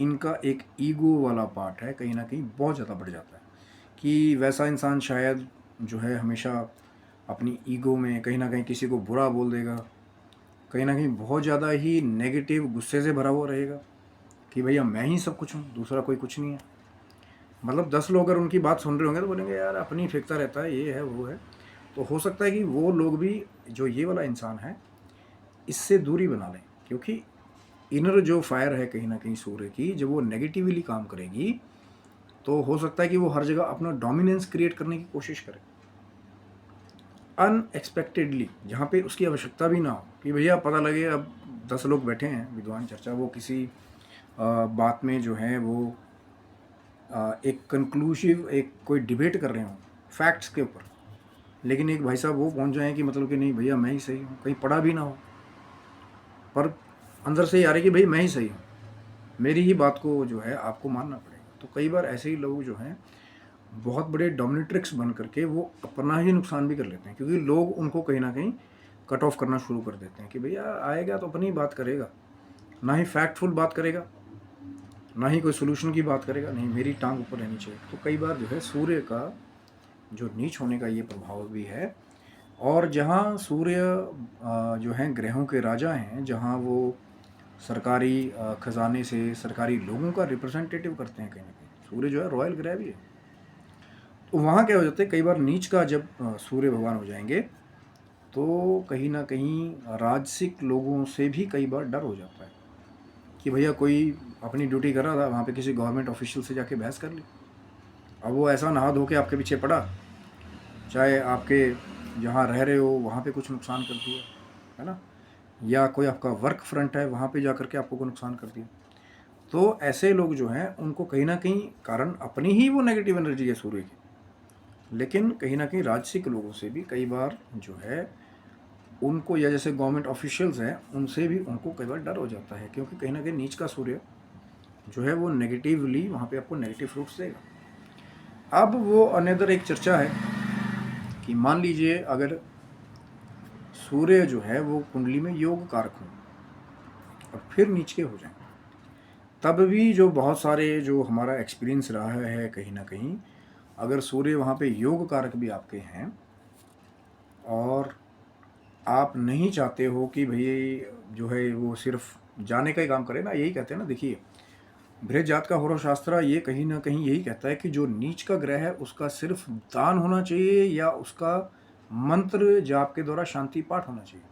इनका एक ईगो वाला पार्ट है, कहीं ना कहीं बहुत ज़्यादा बढ़ जाता है कि वैसा इंसान शायद जो है हमेशा अपनी ईगो में कहीं ना कहीं किसी को बुरा बोल देगा, कहीं ना कहीं बहुत ज़्यादा ही नेगेटिव गुस्से से भरा हुआ रहेगा कि भैया मैं ही सब कुछ हूँ, दूसरा कोई कुछ नहीं है। मतलब 10 लोग अगर उनकी बात सुन रहे होंगे तो बोलेंगे यार अपनी फेंकता रहता है, ये है वो है। तो हो सकता है कि वो लोग भी, जो ये वाला इंसान है, इससे दूरी बना लें, क्योंकि इनर जो फायर है कहीं ना कहीं सूर्य की, जब वो नेगेटिवली काम करेगी तो हो सकता है कि वो हर जगह अपना डोमिनेंस क्रिएट करने की कोशिश करे अनएक्सपेक्टेडली, जहाँ पे उसकी आवश्यकता भी ना हो कि भैया पता लगे अब 10 लोग बैठे हैं विद्वान चर्चा, वो किसी बात में जो है वो एक कंक्लूसिव एक कोई डिबेट कर रहे हों फैक्ट्स के ऊपर, लेकिन एक भाई साहब वो पहुंच जाएं कि मतलब कि नहीं भैया मैं ही सही हूँ, कहीं पढ़ा भी ना हो पर अंदर से ही आ रही कि भाई मैं ही सही हूँ, मेरी ही बात को जो है आपको मानना पड़ेगा। तो कई बार ऐसे ही लोग जो हैं बहुत बड़े डोमिनेट्रिक्स बन करके वो अपना ही नुकसान भी कर लेते हैं, क्योंकि लोग उनको कहीं ना कहीं कट ऑफ करना शुरू कर देते हैं कि भैया आएगा तो अपनी बात करेगा, ना ही फैक्टफुल बात करेगा, ना ही कोई सोल्यूशन की बात करेगा, नहीं मेरी टांग ऊपर रहनी चाहिए। तो कई बार जो है सूर्य का जो नीच होने का ये प्रभाव भी है। और जहाँ सूर्य जो हैं ग्रहों के राजा हैं, जहाँ वो सरकारी खजाने से सरकारी लोगों का रिप्रेजेंटेटिव करते हैं, कहीं ना कहीं सूर्य जो है रॉयल ग्रह भी है। तो वहाँ क्या हो जाता है कई बार नीच का जब सूर्य भगवान हो जाएंगे तो कहीं ना कहीं राजसिक लोगों से भी कई बार डर हो जाता है कि भैया कोई अपनी ड्यूटी कर रहा था वहाँ पे किसी गवर्नमेंट ऑफिशियल से जाके बहस कर ली, अब वो ऐसा नहा धो के आपके पीछे पड़ा, चाहे आपके जहाँ रह रहे हो वहाँ पे कुछ नुकसान कर दिया है ना, या कोई आपका वर्क फ्रंट है वहाँ पे जा करके आपको कोई नुकसान कर दिया। तो ऐसे लोग जो हैं उनको कहीं ना कहीं कारण अपनी ही वो नेगेटिव एनर्जी है सूर्य की, लेकिन कहीं ना कहीं राजसिक लोगों से भी कई बार जो है उनको, या जैसे गवर्नमेंट ऑफिशियल्स हैं उनसे भी उनको कई बार डर हो जाता है, क्योंकि कहीं ना कहीं नीच का सूर्य जो है वो नेगेटिवली वहाँ पे आपको नेगेटिव फ्रूट्स देगा। अब वो अनदर एक चर्चा है कि मान लीजिए अगर सूर्य जो है वो कुंडली में योग कारक हो और फिर नीचे हो जाए, तब भी जो बहुत सारे जो हमारा एक्सपीरियंस रहा है कहीं ना कहीं, अगर सूर्य वहाँ पे योग कारक भी आपके हैं और आप नहीं चाहते हो कि भाई जो है वो सिर्फ जाने का ही काम करे ना, यही कहते हैं ना, देखिए बृहत जात का होरो शास्त्र ये कहीं ना कहीं यही कहता है कि जो नीच का ग्रह है उसका सिर्फ दान होना चाहिए या उसका मंत्र जाप के द्वारा शांति पाठ होना चाहिए।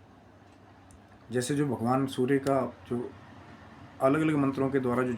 जैसे जो भगवान सूर्य का जो अलग अलग मंत्रों के द्वारा जो